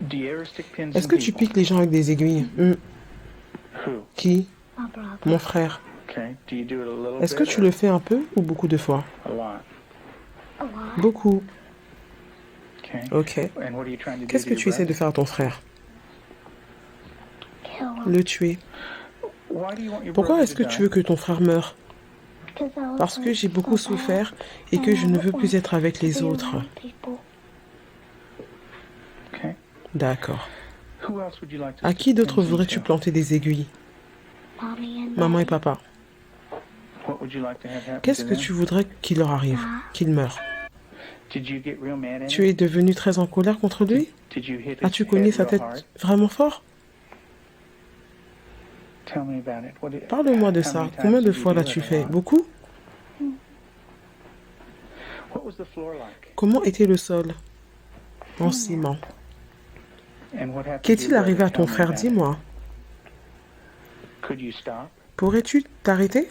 Est-ce que tu piques les gens avec des aiguilles? Qui? Mon frère. Est-ce que tu le fais un peu ou beaucoup de fois? Beaucoup. Ok. Qu'est-ce que tu essaies de faire à ton frère? Le tuer. Pourquoi est-ce que tu veux que ton frère meure? Parce que j'ai beaucoup souffert et que je ne veux plus être avec les autres. D'accord. À qui d'autre voudrais-tu planter des aiguilles? Maman et papa. Qu'est-ce que tu voudrais qu'il leur arrive? Qu'ils meurent? Tu es devenu très en colère contre lui? As-tu cogné sa tête vraiment fort? Parle-moi de ça. Combien de fois l'as-tu fait? Beaucoup? Comment était le sol? En ciment. Qu'est-il arrivé à ton frère? Dis-moi. Pourrais-tu t'arrêter?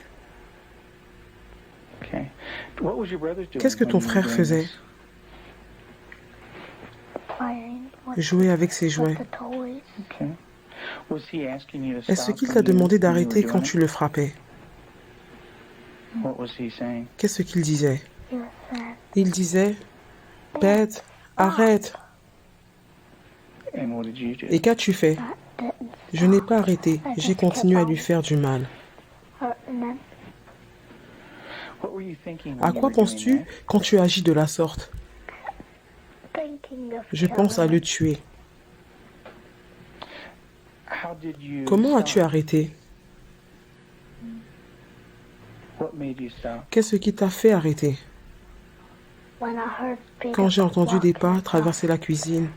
Qu'est-ce que ton frère faisait? Jouer avec ses jouets. Est-ce qu'il t'a demandé d'arrêter quand tu le frappais? Qu'est-ce qu'il disait? Il disait, Beth, arrête. Et qu'as-tu fait? Je n'ai pas arrêté, j'ai continué à lui faire du mal. À quoi penses-tu quand tu agis de la sorte? Je pense à le tuer. Comment as-tu arrêté? Qu'est-ce qui t'a fait arrêter? Quand j'ai entendu des pas traverser la cuisine.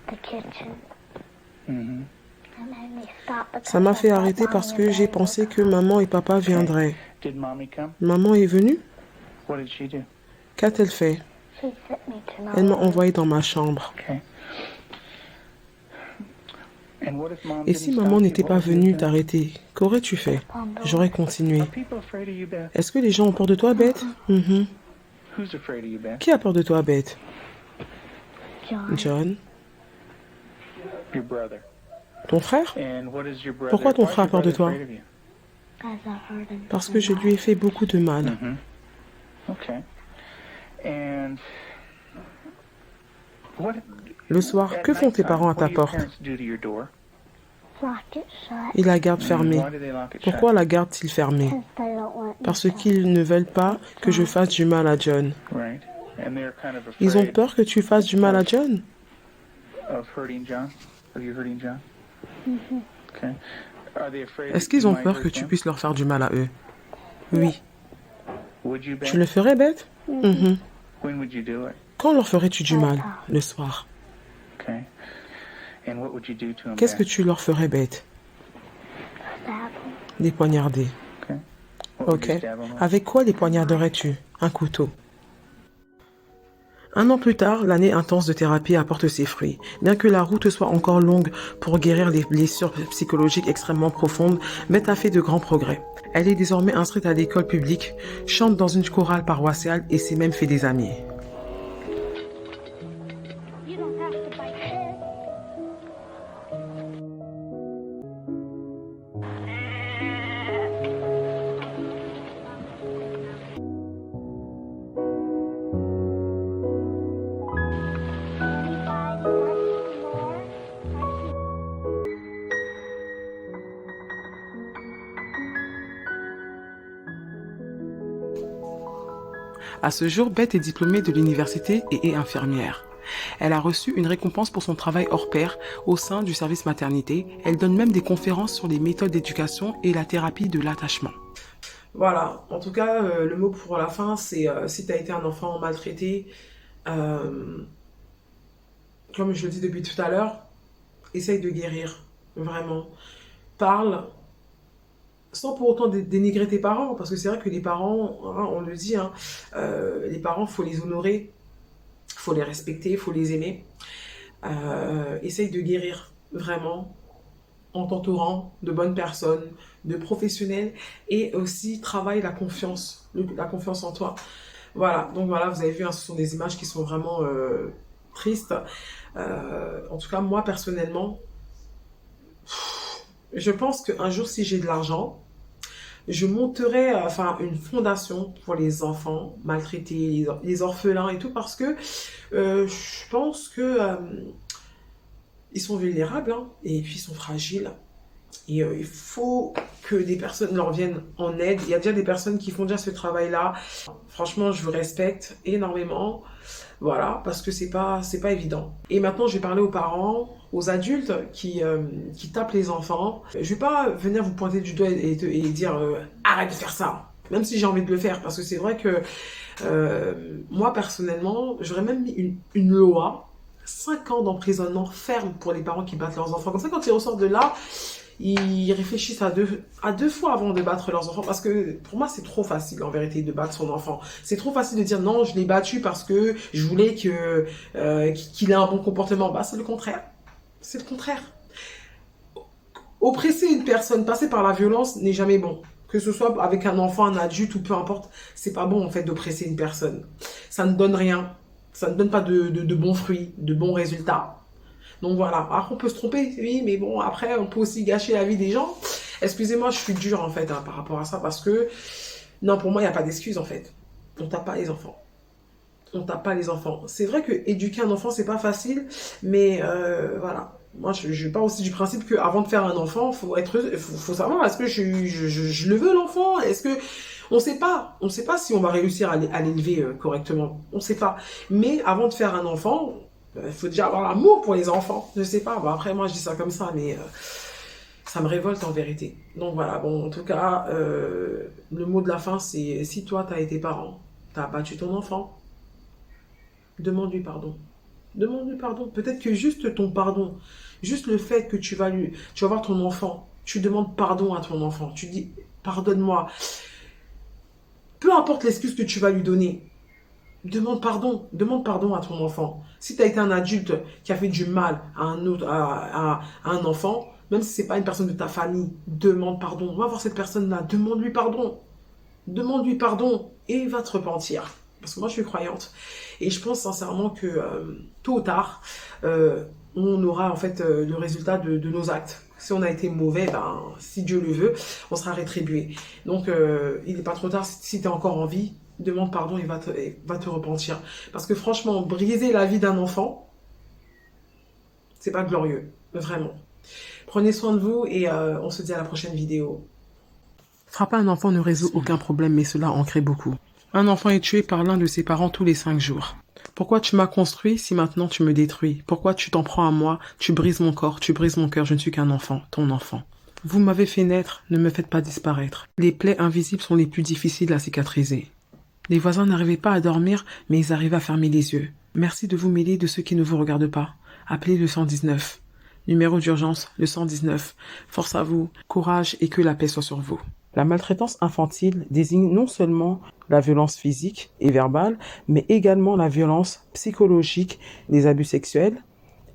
Ça m'a fait arrêter parce que j'ai pensé que maman et papa viendraient. Maman est venue? Qu'a-t-elle fait? Elle m'a envoyé dans ma chambre. Et si maman n'était pas venue t'arrêter, qu'aurais-tu fait? J'aurais continué. Est-ce que les gens ont peur de toi, Beth? Qui a peur de toi, Beth? John. Ton frère? Pourquoi ton frère a peur de toi? Parce que je lui ai fait beaucoup de mal. Le soir, que font tes parents à ta porte? Ils la gardent fermée. Pourquoi la gardent-ils fermée? Parce qu'ils ne veulent pas que je fasse du mal à John. Ils ont peur que tu fasses du mal à John? Est-ce qu'ils ont peur que tu puisses leur faire du mal à eux? Oui. Tu le ferais, Beth? Quand leur ferais-tu du mal? Le soir. Qu'est-ce que tu leur ferais, Beth? Les poignarder. Ok. Avec quoi les poignarderais-tu? Un couteau. Un an plus tard, l'année intense de thérapie apporte ses fruits. Bien que la route soit encore longue pour guérir les blessures psychologiques extrêmement profondes, Beth a fait de grands progrès. Elle est désormais inscrite à l'école publique, chante dans une chorale paroissiale et s'est même fait des amis. À ce jour, Beth est diplômée de l'université et est infirmière. Elle a reçu une récompense pour son travail hors pair au sein du service maternité. Elle donne même des conférences sur les méthodes d'éducation et la thérapie de l'attachement. Voilà, en tout cas, le mot pour la fin, c'est si tu as été un enfant maltraité, comme je le dis depuis tout à l'heure, essaye de guérir, vraiment. Parle, sans pour autant dénigrer tes parents, parce que c'est vrai que les parents, hein, on le dit, hein, les parents, faut les honorer, faut les respecter, faut les aimer. Essaye de guérir, vraiment, en t'entourant de bonnes personnes, de professionnels, et aussi travaille la confiance en toi. Voilà, donc voilà, vous avez vu, hein, ce sont des images qui sont vraiment triste. En tout cas, moi, personnellement, je pense qu'un jour, si j'ai de l'argent, je monterai une fondation pour les enfants maltraités, les orphelins et tout, parce que je pense que ils sont vulnérables, hein, et puis ils sont fragiles. Et il faut que des personnes leur viennent en aide. Il y a déjà des personnes qui font déjà ce travail-là. Franchement, je vous respecte énormément. Voilà, parce que c'est pas évident. Et maintenant, je vais parler aux parents, aux adultes qui tapent les enfants. Je vais pas venir vous pointer du doigt et dire arrête de faire ça. Même si j'ai envie de le faire, parce que c'est vrai que moi, personnellement, j'aurais même mis une loi, 5 ans d'emprisonnement ferme pour les parents qui battent leurs enfants. Comme ça, quand ils ressortent de là, ils réfléchissent à deux fois avant de battre leurs enfants, parce que pour moi c'est trop facile en vérité de battre son enfant. C'est trop facile de dire non, je l'ai battu parce que je voulais qu'il ait un bon comportement. Bah c'est le contraire. C'est le contraire. Oppresser une personne, passer par la violence n'est jamais bon. Que ce soit avec un enfant, un adulte ou peu importe, c'est pas bon en fait d'oppresser une personne. Ça ne donne rien. Ça ne donne pas de bons fruits, de bons résultats. Donc voilà, après on peut se tromper, oui, mais bon, après on peut aussi gâcher la vie des gens. Excusez-moi, je suis dure en fait par rapport à ça, parce que, non, pour moi, il n'y a pas d'excuse en fait. On tape pas les enfants. On tape pas les enfants. C'est vrai que éduquer un enfant, c'est pas facile, mais voilà. Moi, je pars aussi du principe qu'avant de faire un enfant, faut savoir, est-ce que je le veux l'enfant? Est-ce que... On sait pas si on va réussir à l'élever correctement. On sait pas. Mais avant de faire un enfant... il faut déjà avoir l'amour pour les enfants. Je sais pas. Bon, après, moi, je dis ça comme ça, mais ça me révolte en vérité. Donc voilà. Bon, en tout cas, le mot de la fin, c'est si toi, t'as été parent, t'as battu ton enfant, demande-lui pardon. Demande-lui pardon. Peut-être que juste ton pardon, juste le fait que tu vas voir ton enfant, tu demandes pardon à ton enfant. Tu dis, pardonne-moi. Peu importe l'excuse que tu vas lui donner. Demande pardon à ton enfant. Si tu as été un adulte qui a fait du mal à un enfant, même si c'est pas une personne de ta famille, demande pardon. Va voir cette personne-là, demande-lui pardon. Demande-lui pardon et il va te repentir. Parce que moi, je suis croyante. Et je pense sincèrement que tôt ou tard, on aura en fait le résultat de nos actes. Si on a été mauvais, ben, si Dieu le veut, on sera rétribué. Donc, il n'est pas trop tard si tu es encore en vie. Demande pardon et va te repentir. Parce que franchement, briser la vie d'un enfant, c'est pas glorieux. Vraiment. Prenez soin de vous et on se dit à la prochaine vidéo. Frapper un enfant ne résout aucun problème, mais cela en crée beaucoup. Un enfant est tué par l'un de ses parents tous les 5 jours. Pourquoi tu m'as construit si maintenant tu me détruis? Pourquoi tu t'en prends à moi? Tu brises mon corps, tu brises mon cœur, je ne suis qu'un enfant, ton enfant. Vous m'avez fait naître, ne me faites pas disparaître. Les plaies invisibles sont les plus difficiles à cicatriser. Les voisins n'arrivaient pas à dormir, mais ils arrivaient à fermer les yeux. Merci de vous mêler de ceux qui ne vous regardent pas. Appelez le 119. Numéro d'urgence, le 119. Force à vous, courage et que la paix soit sur vous. La maltraitance infantile désigne non seulement la violence physique et verbale, mais également la violence psychologique, les abus sexuels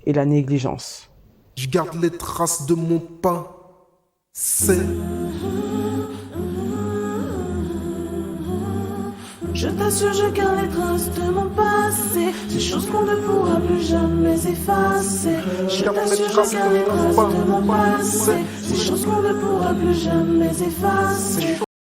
et la négligence. Je garde les traces de mon pain. Je t'assure, je garde les traces de mon passé, ces choses qu'on ne pourra plus jamais effacer. Je t'assure, je garde les traces de mon passé, ces choses qu'on ne pourra plus jamais effacer.